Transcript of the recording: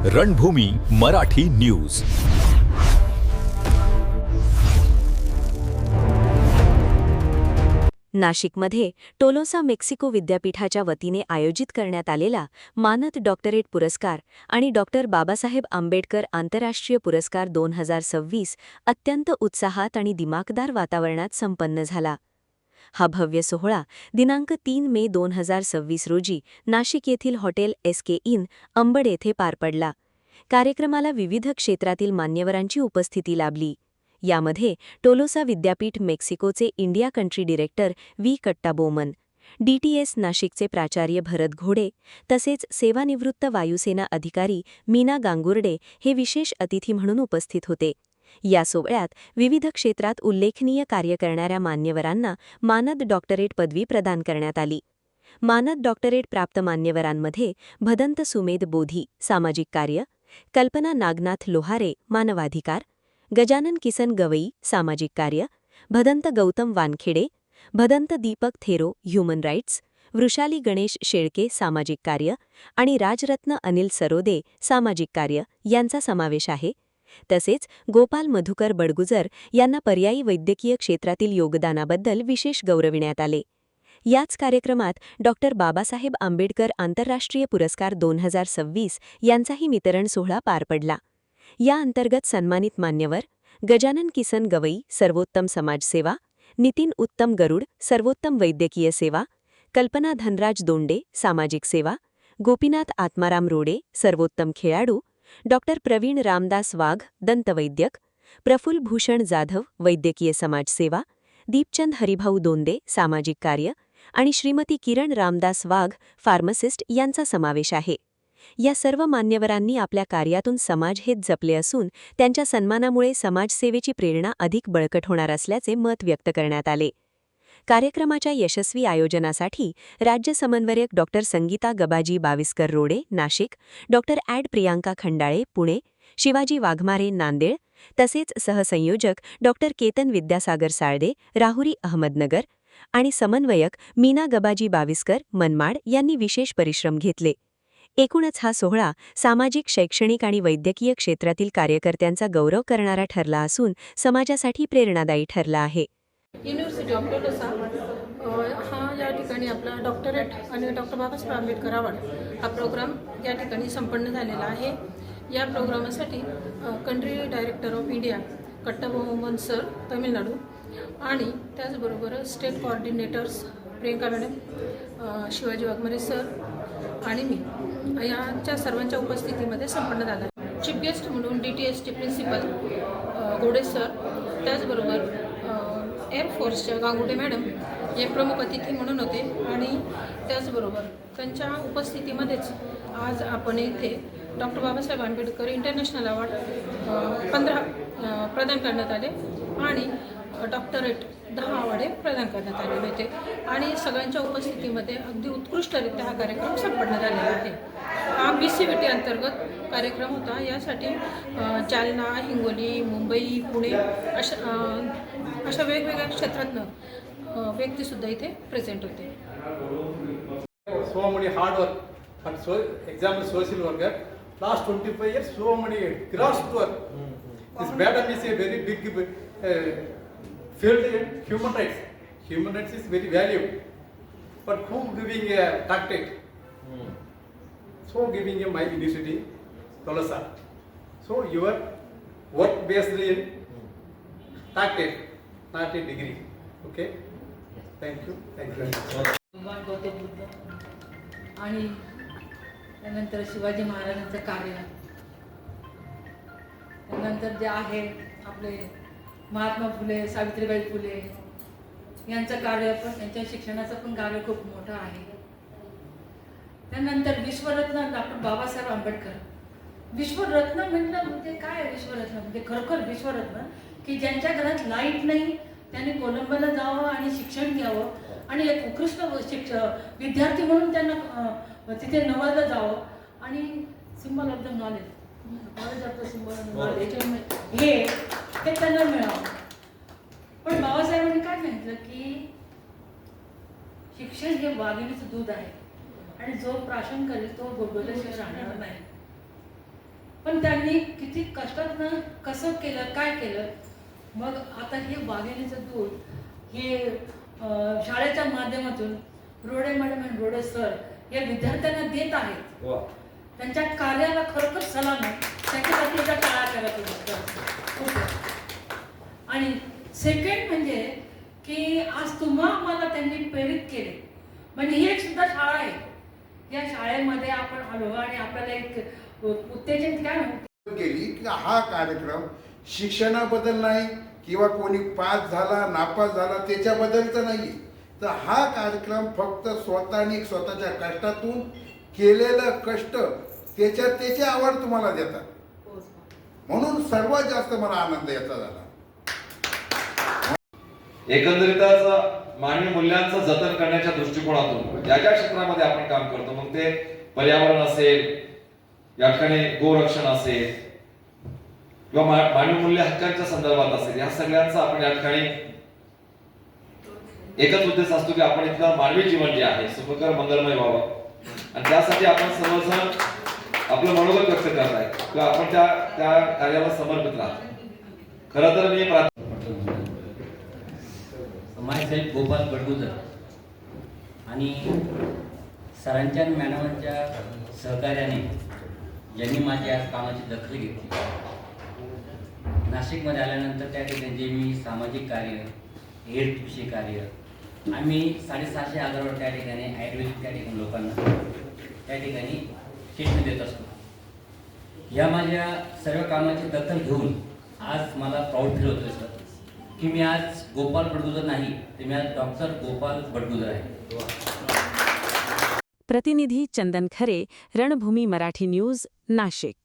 रणभूमी Marathi news. नाशिकमध्ये Tolosa Mexico विद्यापीठाच्या वतीने आयोजित करण्यात आलेला मानद डॉक्टरेट पुरस्कार आणि डॉक्टर बाबासाहेब आंबेडकर आंतरराष्ट्रीय पुरस्कार 2026 अत्यंत उत्साहात आणि दिमाखदार वातावरणात संपन्न झाला. हा भव्य सोहळा दिनांक 3 मे 2026 रोजी नाशिक येथील हॉटेल SK इन अंबड येथे पार पडला. कार्यक्रमाला विविध क्षेत्रातील मान्यवरांची उपस्थिती लाभली. यामध्ये टोलोसा विद्यापीठ मेक्सिकोचे India country director V. कट्टाबोमन, DTS नाशिकचे प्राचार्य भरत घोडे तसेच सेवानिवृत्त वायुसेना अधिकारी मीना गांगुर्डे हे विशेष अतिथी म्हणून उपस्थित होते. या सोहळ्यात विविध क्षेत्रात उल्लेखनीय कार्य करणाऱ्या मान्यवरांना मानद डॉक्टरेट पदवी प्रदान करण्यात आली. मानद डॉक्टरेट प्राप्त मान्यवरांमध्ये भदंत सुमेध बोधी सामाजिक कार्य, कल्पना नागनाथ लोहारे मानवाधिकार, गजानन किसन गवई सामाजिक कार्य, भदंत गौतम वानखेडे, भदंत दीपक थेरो ह्युमन राईट्स, वृषाली गणेश शेळके सामाजिक कार्य आणि राजरत्न अनिल सरोदे सामाजिक कार्य यांचा समावेश आहे. तसेच गोपाल मधुकर बडगुजर यांना पर्यायी वैद्यकीय क्षेत्रातील योगदानाबद्दल विशेष गौरविण्यात आले. याच कार्यक्रमात डॉक्टर बाबासाहेब आंबेडकर आंतरराष्ट्रीय पुरस्कार 2026 यांचाही वितरण सोहळा पार पडला. या अंतर्गत सन्मानित मान्यवर गजानन किसन गवई सर्वोत्तम समाजसेवा, नितीन उत्तम गरुड सर्वोत्तम वैद्यकीय सेवा, कल्पना धनराज दोंडे सामाजिक सेवा, गोपीनाथ आत्माराम रोडे सर्वोत्तम खेळाडू, डॉक्टर प्रवीण रामदास वाघ दंतवैद्यक, प्रफुल्ल भूषण जाधव वैद्यकीय समाजसेवा, दीपचंद हरिभाऊ दोंदे सामाजिक कार्य आणि श्रीमती किरण रामदास वाघ फार्मासिस्ट यांचा समावेश आहे. या सर्व मान्यवरांनी आपल्या कार्यातून समाजहित जपले असून त्यांच्या सन्मानामुळे समाजसेवेची प्रेरणा अधिक बळकट होणार असल्याचे मत व्यक्त करण्यात आले. कार्यक्रमाच्या यशस्वी आयोजनासाठी राज्य समन्वयक डॉक्टर संगीता गबाजी बाविस्कर रोडे नाशिक, डॉक्टर प्रियांका खंडाळे पुणे, शिवाजी वाघमारे नांदेड तसेच सहसंयोजक डॉक्टर केतन विद्यासागर साळदे राहुरी अहमदनगर आणि समन्वयक मीना गबाजी बाविस्कर मनमाड यांनी विशेष परिश्रम घेतले. एकूणच हा सोहळा सामाजिक, शैक्षणिक आणि वैद्यकीय क्षेत्रातील कार्यकर्त्यांचा गौरव करणारा ठरला असून समाजासाठी प्रेरणादायी ठरला आहे. युनिव्हर्सिटी ऑफ टोलोसा हा या ठिकाणी आपला डॉक्टरेट आणि डॉक्टर बाबासाहेब आंबेडकर अवॉर्ड हा प्रोग्राम या ठिकाणी संपन्न झालेला आहे. या प्रोग्रामासाठी country director of India कट्टाबोमन sir Tamil Nadu आणि त्याचबरोबर state coordinators Priyanka madam, Shivaji Waghmare sir आणि मी यांच्या सर्वांच्या उपस्थितीमध्ये संपन्न झाला. चीफ गेस्ट म्हणून DTSचे प्रिन्सिपल घोडे सर, त्याचबरोबर एअरफोर्सच्या गांगुर्डे मॅडम हे प्रमुख अतिथी म्हणून होते आणि त्याचबरोबर त्यांच्या उपस्थितीमध्येच आज आपण इथे doctor Babasaheb Ambedkar international award 15 प्रदान करण्यात आले आणि डॉक्टरेट 10 अवॉर्ड प्रदान करण्यात आलेले होते आणि सगळ्यांच्या उपस्थितीमध्ये अगदी उत्कृष्टरित्या हा कार्यक्रम संपन्न झालेला आहे. हा BCVT अंतर्गत कार्यक्रम होता. यासाठी जालना, हिंगोली, मुंबई, पुणे अशा वेगवेगळ्या क्षेत्रातनं व्यक्तीसुद्धा इथे प्रेझेंट होते. So many hard work and so example social worker last 25 years so many gross work. This madam is a very big field in human rights. Human rights is very valuable. But who giving a tactic? So giving a my university Tolosa. So your work based in tactic, not a degree. Okay. Thank you. Thank you. भगवान गौतम बुद्ध आणि त्यानंतर शिवाजी महाराजांचं कार्य, त्यानंतर जे आहे आपले महात्मा फुले, सावित्रीबाई फुले यांचं कार्य पण, त्यांच्या शिक्षणाचं पण कार्य खूप मोठं आहे. त्यानंतर विश्वरत्न डॉक्टर बाबासाहेब आंबेडकर. विश्वरत्न म्हणणं म्हणजे काय? विश्वरत्न म्हणजे खरोखर विश्वरत्न की ज्यांच्या घरात लाईट नाही त्यांनी कोलंबोला जावं आणि शिक्षण घ्यावं आणि एक उत्कृष्ट विद्यार्थी म्हणून त्यांना तिथे नवरलं जावं आणि symbol of the knowledge symbol of knowledge हे त्यांना मिळावं. पण बाबासाहेबांनी काय सांगितलं की शिक्षण हे वाघिणीचं दूध आहे आणि जो प्राशन करेल तो गोडबोल्याशिवाय राहणार नाही. पण त्यांनी किती कष्टातनं कसं केलं, काय केलं. मग आता हे वाघिणीचं दूध हे शाळेच्या माध्यमातून रोडे मॅडम आणि रोडे सर या विद्यार्थ्यांना देत आहेत. त्यांच्या कार्याला खरोखर सलाम आहे. त्याच्यासाठी त्या शाळा करत. आणि सेकंड म्हणजे की आज तुम्हा आम्हाला त्यांनी प्रेरित केले. म्हणजे ही एक सुद्धा शाळा आहे. या शाळेमध्ये आपण आलो आणि आपल्याला एक उत्तेजन काय म्हणतो केली की हा कार्यक्रम शिक्षणाबद्दल नाही किंवा कोणी पास झाला नापास झाला त्याच्याबद्दलचा नाही, तर हा कार्यक्रम फक्त स्वतःने स्वतःच्या कष्टातून केलेलं कष्ट त्याच्यात त्याची आवड तुम्हाला देतात. म्हणून सर्वात जास्त मला आनंद याचा झाला. एकंदरीतच मानवी मूल्यांचं जतन करण्याच्या दृष्टिकोनातून ज्या ज्या क्षेत्रामध्ये आपण काम करतो, मग ते पर्यावरण असेल, या ठिकाणी गोरक्षण असेल किंवा मानवी मूल्य हक्कांच्या संदर्भात असेल, या सगळ्यांचा आपण या ठिकाणी एकच उद्देश असतो की आपण इथलं मानवी जीवन जे आहे सुखकर मंगलमय व्हावं. आणि त्यासाठी आपण सर्वजण आपलं मनोगत व्यक्त करत आहे किंवा आपण त्या कार्याला समर्पित राहतो. खरं तर मी मायसेल्फ गोपाल बडगुजर आणि सरांच्या आणि मॅडमांच्या सहकार्याने ज्यांनी माझ्या कामाची दखल घेतली. नाशिकमध्ये आल्यानंतर त्या ठिकाणी जे मी सामाजिक कार्य, हेल्थविषयी कार्य, आम्ही 750 आजारावर त्या ठिकाणी आयुर्वेदिक त्या ठिकाणी लोकांना त्या ठिकाणी ट्रीटमेंट देत असतो. या माझ्या सर्व कामाची दखल घेऊन आज मला प्राऊड फील होतोय सर की मी आज गोपाल बडगुजर नाही, तर मी आज डॉक्टर गोपाल बडगुजर आहे. प्रतिनिधी चंदन खरे, रणभूमी मराठी न्यूज, नाशिक.